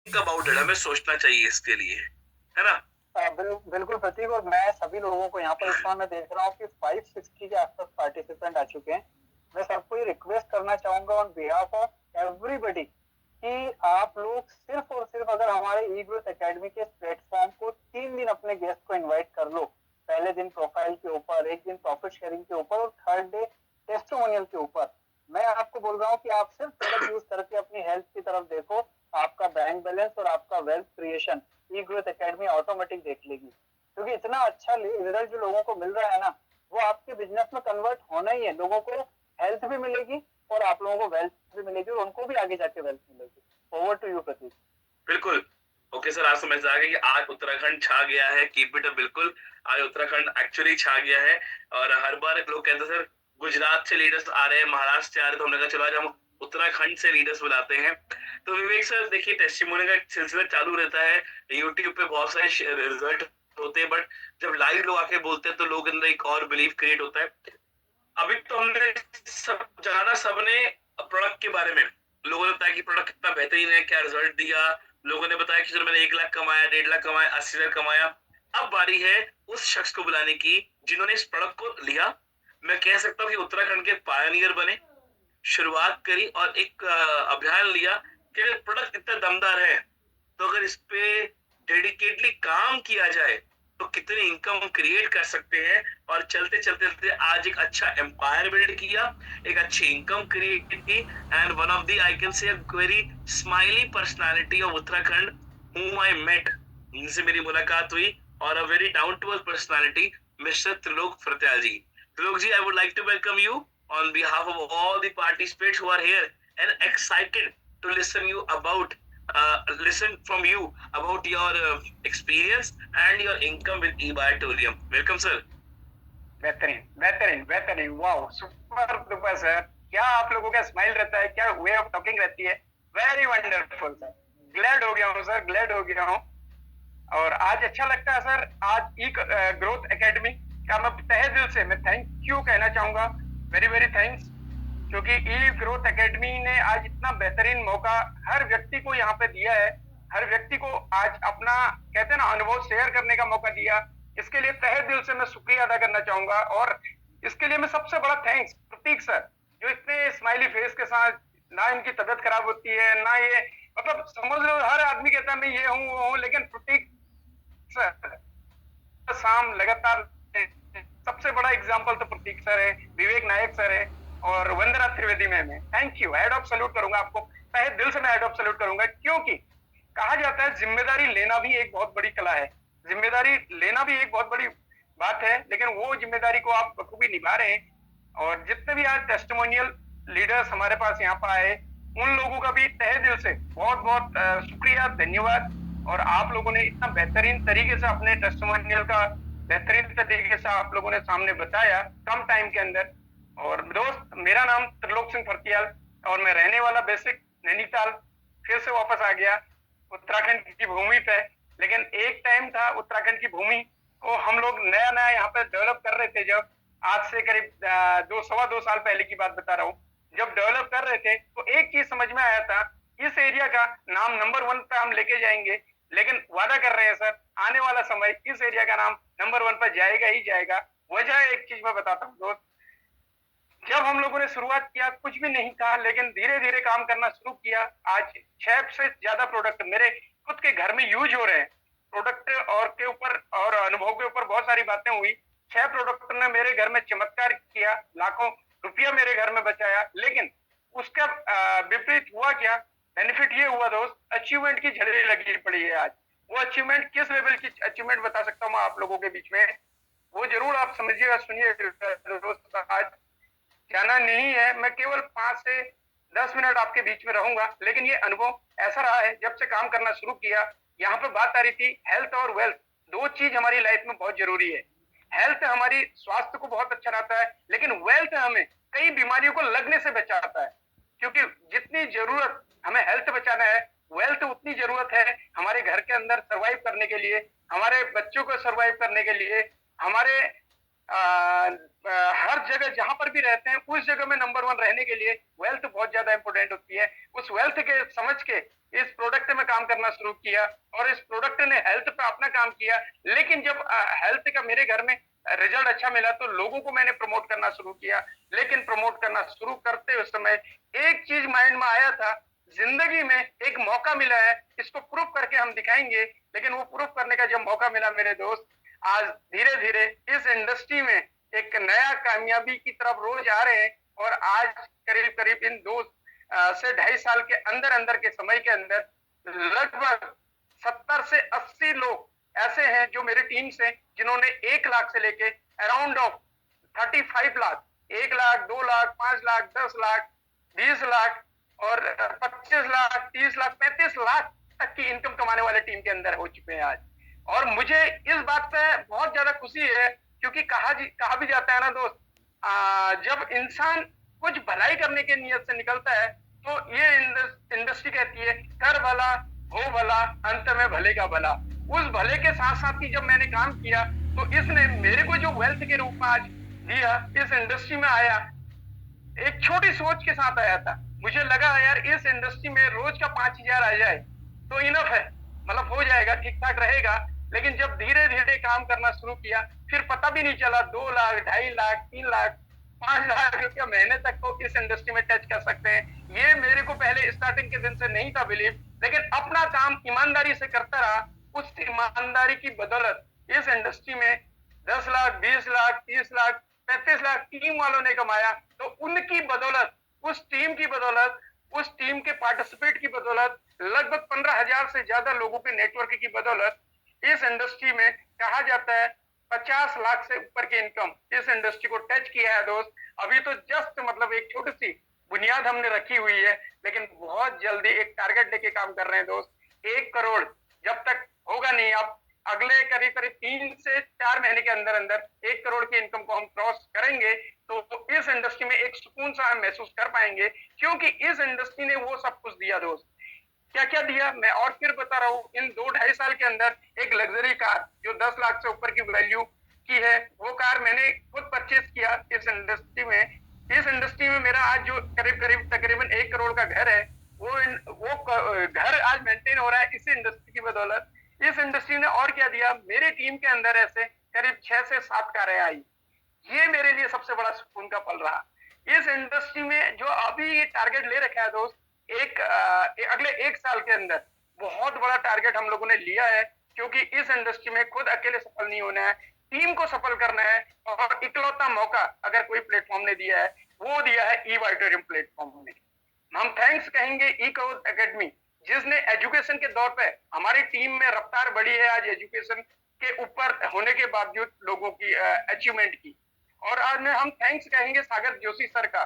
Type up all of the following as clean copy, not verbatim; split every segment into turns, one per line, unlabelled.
About it, हमें सोचना चाहिए इसके लिए, है ना?
बिल्कुल प्रतीक, और मैं सभी लोगों को यहाँ पर इस समय मैं देख रहा हूँ कि 560 के आसपास पार्टिसिपेंट आ चुके हैं। मैं सबको ये रिक्वेस्ट करना चाहूंगा ऑन बिहाफ ऑफ एवरीबडी कि आप लोग सिर्फ और सिर्फ अगर हमारे ई ग्रोथ एकेडमी के प्लेटफॉर्म को 3 दिन अपने गेस्ट को इनवाइट कर लो। पहले दिन प्रोफाइल के ऊपर, एक दिन प्रॉफिट शेयरिंग के ऊपर, और थर्ड डे टेस्टिमोनियल के ऊपर। मैं आपको बोल रहा हूँ कि आप सिर्फ प्रोडक्ट यूज करके अपनी हेल्थ की तरफ देखो, आपका बैंक बैलेंस और आपका वेल्थ क्रिएशन ई ग्रोथ एकेडमी ऑटोमेटिक देख लेगी। क्योंकि इतना अच्छा रिजल्ट जो लोगों को मिल रहा है ना, वो आपके बिजनेस में कन्वर्ट होना ही है। लोगों को हेल्थ भी मिलेगी और आप लोगों को वेल्थ भी मिलेगी, और उनको भी आगे जाके वेल्थ मिलेगी। ओवर टू यू प्रतीक।
बिल्कुल। ओके सर, आज समझ आ गया कि आज उत्तराखंड छा गया है। Keep it up. बिल्कुल, आज उत्तराखंड एक्चुअली छा गया है। और हर बार लोग कहते हैं सर गुजरात से लीडर्स आ रहे हैं, महाराष्ट्र से आ रहे हैं, तो हमने कहा चलो आज हम उत्तराखंड से लीडर्स बुलाते हैं। तो विवेक सर देखिए, टेस्टिमोनी का एक सिलसिला चालू रहता है। यूट्यूब पे बहुत सारे रिजल्ट होते हैं, बट जब लाइव लोग आके बोलते हैं तो लोग अंदर एक और बिलीव क्रिएट होता है। अभी तो हमने सब जाना, सबने प्रोडक्ट के बारे में, लोगों ने बताया कि प्रोडक्ट कितना बेहतरीन है, क्या रिजल्ट दिया। लोगों ने बताया कि चलो मैंने 1 लाख कमाया, 1.5 लाख कमाया, 80,000 कमाया। अब बारी है उस शख्स को बुलाने की जिन्होंने इस प्रोडक्ट को लिया। मैं कह सकता हूँ कि उत्तराखंड के पायनियर बने, शुरुआत करी और एक अभियान लिया कि अगर प्रोडक्ट इतना दमदार है तो अगर इस पे डेडिकेटली काम किया जाए तो कितनी इनकम क्रिएट कर सकते हैं। और चलते चलते चलते आज एक अच्छा एम्पायर बिल्ड किया, एक अच्छी इनकम क्रिएट की। And one of the I can say very smiley personality of Uttarakhand whom I met, जिनसे मेरी मुलाकात हुई, और a very down to earth personality, mister Trilok Phartyal ji. Trilok ji, I would like to welcome you on behalf of all the participants who are here and excited to listen from you about your experience and your income with eBioTolium. Welcome, sir.
बेहतरीन बेहतरीन बेहतरीन, wow, super duper sir. क्या आप लोगों का smile रहता है, क्या वे ऑफ टॉकिंग रहती है। Very wonderful sir. ग्लैड हो गया हूँ सर, ग्लैड हो गया हूँ। और आज अच्छा लगता है सर। आज ई ग्रोथ एकेडमी का मैं तहे दिल से मैं थैंक यू कहना चाहूंगा। वेरी वेरी थैंक्स, क्योंकि ई ग्रोथ एकेडमी ने आज इतना बेहतरीन मौका हर व्यक्ति को यहाँ पे दिया है। हर व्यक्ति को आज अपना कहते हैं ना अनुभव शेयर करने का मौका दिया। इसके लिए तहे दिल से मैं शुक्रिया अदा करना चाहूंगा। और इसके लिए मैं सबसे बड़ा थैंक्स प्रतीक सर, जो इतने स्माइली फेस के साथ, ना इनकी तबीयत खराब होती है ना ये, मतलब समझ लो हर आदमी कहता है मैं ये हूँ वो हूँ, लेकिन प्रतीक सर शाम लगातार सबसे बड़ा एग्जाम्पल तो प्रतीक सर है, विवेक नायक सर है और वंदना त्रिवेदी मैम है। Thank you, head of solute करूंगा आपको, तहे दिल से मैं हेड ऑफ सल्यूट करूंगा। क्योंकि कहा जाता है जिम्मेदारी लेना भी एक बहुत बड़ी कला है, जिम्मेदारी लेना भी एक बहुत बड़ी बात है, लेकिन वो जिम्मेदारी को आप बखूबी निभा रहे हैं। और जितने भी आज टेस्टिमोनियल लीडर्स हमारे पास यहाँ पर आए, उन लोगों का भी तहे दिल से बहुत बहुत शुक्रिया, धन्यवाद। और आप लोगों ने इतना बेहतरीन तरीके से अपने टेस्टिमोनियल का बेहतरीन तरीके से आप लोगों ने सामने बताया कम टाइम के अंदर। और दोस्त, मेरा नाम त्रिलोक सिंह फरतियाल और मैं रहने वाला बेसिक नैनीताल, फिर से वापस आ गया उत्तराखंड की भूमि पे। लेकिन एक टाइम था उत्तराखंड की भूमि को हम लोग नया नया यहाँ पे डेवलप कर रहे थे। जब आज से करीब 2 सवा 2 साल पहले की बात बता रहा हूँ, जब डेवलप कर रहे थे तो एक चीज समझ में आया था, इस एरिया का नाम नंबर 1 पे हम लेके जाएंगे। लेकिन वादा कर रहे हैं सर, आने वाला समय इस एरिया का नाम नंबर 1 पर जाएगा ही जाएगा। वजह एक चीज मैं बताता हूँ दोस्त, जब हम लोगों ने शुरुआत किया कुछ भी नहीं था, लेकिन धीरे धीरे काम करना शुरू किया। आज 6 से ज्यादा प्रोडक्ट मेरे खुद के घर में यूज हो रहे हैं। प्रोडक्ट और के ऊपर और अनुभव के ऊपर बहुत सारी बातें हुई। 6 प्रोडक्ट ने मेरे घर में चमत्कार किया, लाखों रुपया मेरे घर में बचाया। लेकिन उसका विपरीत हुआ क्या, बेनिफिट ये हुआ दोस्त, अचीवमेंट की झड़ी लगी पड़ी है आज। वो अचीवमेंट किस लेवल की अचीवमेंट बता सकता हूँ आप लोगों के बीच में, वो जरूर आप समझिएगा, सुनिए दोस्त। आज जाना नहीं है, मैं केवल 5 से 10 मिनट आपके बीच में रहूंगा, लेकिन ये अनुभव ऐसा रहा है जब से काम करना शुरू किया। यहाँ पे बात आ रही थी हेल्थ और वेल्थ, दो चीज हमारी लाइफ में बहुत जरूरी है। हेल्थ हमारी स्वास्थ्य को बहुत अच्छा रहता है, लेकिन वेल्थ हमें कई बीमारियों को लगने से बचाता है। क्योंकि जितनी जरूरत हमें हेल्थ बचाना है, वेल्थ उतनी जरूरत है हमारे घर के अंदर सरवाइव करने के लिए, हमारे बच्चों को सरवाइव करने के लिए, हमारे हर जगह जहां पर भी रहते हैं उस जगह में नंबर 1 रहने के लिए वेल्थ बहुत ज्यादा इंपॉर्टेंट होती है। उस वेल्थ के समझ के इस प्रोडक्ट में काम करना शुरू किया और इस प्रोडक्ट ने हेल्थ पे अपना काम किया। लेकिन जब हेल्थ का मेरे घर में रिजल्ट अच्छा मिला तो लोगों को मैंने प्रमोट करना शुरू किया। लेकिन प्रमोट करना शुरू करते उस समय एक चीज माइंड में आया था, जिंदगी में एक मौका मिला है, इसको प्रूफ करके हम दिखाएंगे। लेकिन वो प्रूफ करने का जब मौका मिला मेरे दोस्त, आज धीरे धीरे इस इंडस्ट्री में एक नया कामयाबी की तरफ रोज आ रहे हैं। और आज करीब करीब इन 2 से 2.5 साल के अंदर अंदर के समय के अंदर लगभग 70 से 80 लोग ऐसे हैं जो मेरी टीम से, जिन्होंने 1 लाख से लेके अराउंड ऑफ 35 लाख, 1 लाख, 2 लाख, 5 लाख, 10 लाख, 20 लाख और 25 लाख, 30 लाख, 35 लाख तक की इनकम कमाने वाले टीम के अंदर हो चुके हैं आज। और मुझे इस बात पे बहुत ज्यादा खुशी है, क्योंकि कहा भी जाता है ना दोस्त, जब इंसान कुछ भलाई करने के नियत से निकलता है तो ये इंडस्ट्री कहती है कर भला हो भला अंत में भले का भला। उस भले के साथ साथ ही जब मैंने काम किया तो इसने मेरे को जो वेल्थ के रूप में आज दिया, इस इंडस्ट्री में आया एक छोटी सोच के साथ आया था। मुझे लगा यार इस इंडस्ट्री में रोज का 5,000 आ जाए तो इनफ है, मतलब हो जाएगा, ठीक ठाक रहेगा। लेकिन जब धीरे धीरे काम करना शुरू किया फिर पता भी नहीं चला 2 लाख, 2.5 लाख, 3 लाख, 5 लाख रुपया महीने तक को इस इंडस्ट्री में टच कर सकते हैं। ये मेरे को पहले स्टार्टिंग के दिन से नहीं था बिलीव, लेकिन अपना काम ईमानदारी से करता रहा। उस ईमानदारी की बदौलत इस इंडस्ट्री में 10 लाख, 20 लाख, 30 लाख, 35 लाख टीम वालों ने कमाया। तो उनकी बदौलत, उस टीम की बदौलत, उस टीम के पार्टिसिपेट की बदौलत, लगभग 15,000 से ज्यादा लोगों के नेटवर्क की बदौलत इस इंडस्ट्री में कहा जाता है 50 लाख से ऊपर की इनकम इस इंडस्ट्री को टच किया है दोस्त। अभी तो जस्ट मतलब एक छोटी सी बुनियाद हमने रखी हुई है, लेकिन बहुत जल्दी एक टारगेट लेके काम कर रहे हैं दोस्त। 1 करोड़ जब तक होगा नहीं, अब अगले करीब करीब 3 से 4 महीने के अंदर अंदर 1 करोड़ की इनकम को हम क्रॉस करेंगे तो इस इंडस्ट्री में एक सुकून सा हम महसूस कर पाएंगे, क्योंकि इस इंडस्ट्री ने वो सब कुछ दिया दोस्त। क्या क्या दिया मैं और फिर बता रहा हूँ। इन 2-2.5 साल के अंदर एक लग्जरी कार जो 10 लाख से ऊपर की वैल्यू की है, वो कार मैंने खुद परचेज किया इस इंडस्ट्री में। इस इंडस्ट्री में मेरा आज जो करीब करीब तकरीबन 1 करोड़ का घर है, वो घर आज मेंटेन हो रहा है इसी इंडस्ट्री की बदौलत। इस इंडस्ट्री ने और क्या दिया, मेरी टीम के अंदर ऐसे करीब 6 से 7 कारें आई। ये मेरे लिए सबसे बड़ा सुकून का पल रहा। इस इंडस्ट्री में जो अभी ये टारगेट ले रखा है दोस्त, अगले 1 साल के अंदर बहुत बड़ा टारगेट हम लोगों ने लिया है, क्योंकि इस इंडस्ट्री में खुद अकेले सफल नहीं होना है, टीम को सफल करना है। और इकलौता मौका अगर कोई प्लेटफॉर्म ने दिया है वो दिया है ई-वाइटोरियम प्लेटफॉर्म ने। हम थैंक्स कहेंगे ई-ग्रोथ एकेडमी, जिसने एजुकेशन के दौर पे हमारी टीम में रफ्तार बढ़ी है आज एजुकेशन के ऊपर होने के बावजूद लोगों की अचीवमेंट की। और आज में हम थैंक्स कहेंगे सागर जोशी सर का,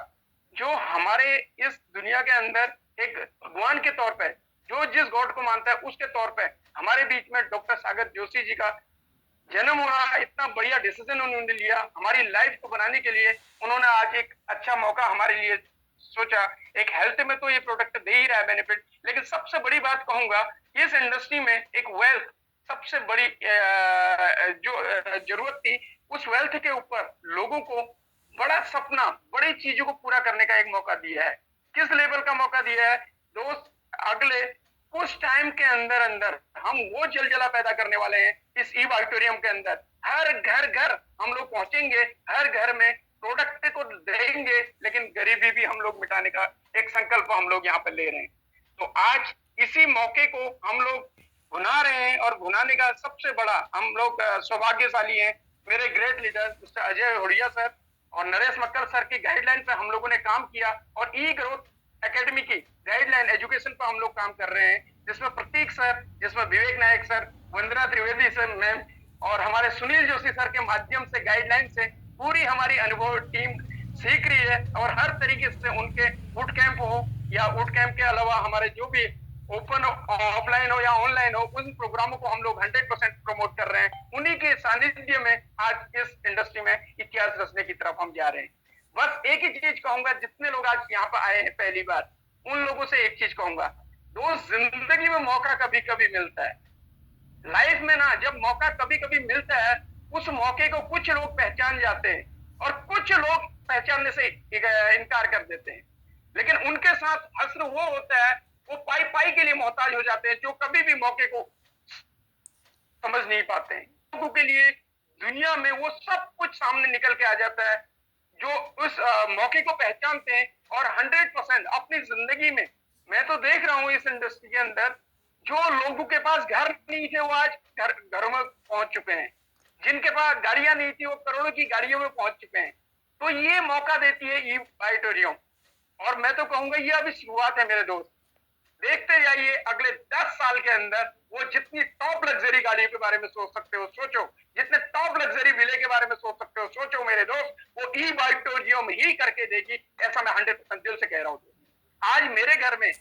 जो हमारे इस दुनिया के अंदर एक भगवान के तौर पे, जो जिस गॉड को मानता है उसके तौर पे हमारे बीच में डॉक्टर सागर जोशी जी का जन्म हुआ। इतना बढ़िया डिसीजन उन्होंने लिया हमारी लाइफ को बनाने के लिए। उन्होंने आज एक अच्छा मौका हमारे लिए सोचा। एक हेल्थ में तो ये प्रोडक्ट दे ही रहा है बेनिफिट, लेकिन सबसे बड़ी बात कहूंगा, इस इंडस्ट्री में एक वेल्थ सबसे बड़ी जो जरूरत थी, उस वेल्थ के ऊपर लोगों को बड़ा सपना, बड़ी चीजों को पूरा करने का एक मौका दिया है। किस लेवल का मौका दिया है दोस्त, अगले कुछ टाइम के अंदर अंदर हम वो जलजला पैदा करने वाले हैं इस ई-वाइटोरियम के अंदर। हर घर हम लोग पहुंचेंगे, हर घर में प्रोडक्ट को देंगे, लेकिन गरीबी भी हम लोग मिटाने का एक संकल्प हम लोग यहाँ पर ले रहे हैं। तो आज इसी मौके को हम लोग भुना रहे हैं, और भुनाने का सबसे बड़ा हम लोग सौभाग्यशाली हैं। मेरे great leader mister Ajay Hudiya sir और नरेश मक्कर सर की गाइडलाइन पे हम लोगों ने काम किया, और ई ग्रोथ एकेडमी की गाइडलाइन एजुकेशन पर हम लोग काम कर रहे हैं, जिसमें प्रतीक सर, जिसमें विवेक नायक सर, वंदना त्रिवेदी सर मैम और हमारे सुनील जोशी सर के माध्यम से गाइडलाइन से पूरी हमारी अनुभव टीम सीख रही है। और हर तरीके से उनके बूट कैंप हो या बूट कैंप के अलावा हमारे जो भी ओपन ऑफलाइन हो या ऑनलाइन हो, उन प्रोग्रामों को हम लोग 100% प्रमोट कर रहे हैं। उन्हीं के सानिध्य में आज इस इंडस्ट्री में इतिहास रचने की तरफ हम जा रहे हैं। बस एक ही चीज कहूंगा, जितने लोग आज यहाँ पर आए हैं पहली बार, उन लोगों से एक चीज कहूंगा, दोस्त जिंदगी में मौका कभी कभी मिलता है। लाइफ में ना जब मौका कभी कभी मिलता है उस मौके को कुछ लोग पहचान जाते हैं और कुछ लोग पहचानने से इनकार कर देते हैं, लेकिन उनके साथ हश्र वो होता है, वो पाई पाई के लिए मोहताज हो जाते हैं, जो कभी भी मौके को समझ नहीं पाते हैं। लोगों के लिए दुनिया में वो सब कुछ सामने निकल के आ जाता है जो उस मौके को पहचानते हैं और 100% अपनी जिंदगी में, मैं तो देख रहा हूँ इस इंडस्ट्री के अंदर, जो लोगों के पास घर नहीं थे वो आज घरों में पहुंच चुके हैं, जिनके पास गाड़ियां नहीं थी वो करोड़ों की गाड़ियों में पहुंच चुके हैं। तो ये मौका देती है ई ऑडिटोरियम, और मैं तो कहूंगा ये अभी शुरुआत है मेरे दोस्त। देखते जाइए अगले 10 साल के अंदर वो जितनी टॉप लग्जरी गाड़ियों के बारे में सोच सकते हो सोचो, जितने टॉप लग्जरी विले के बारे में सोच सकते हो सोचो मेरे दोस्त, वो ई ऑडिटोरियम ही करके देगी, ऐसा मैं 100% दिल से कह रहा हूँ। आज मेरे घर में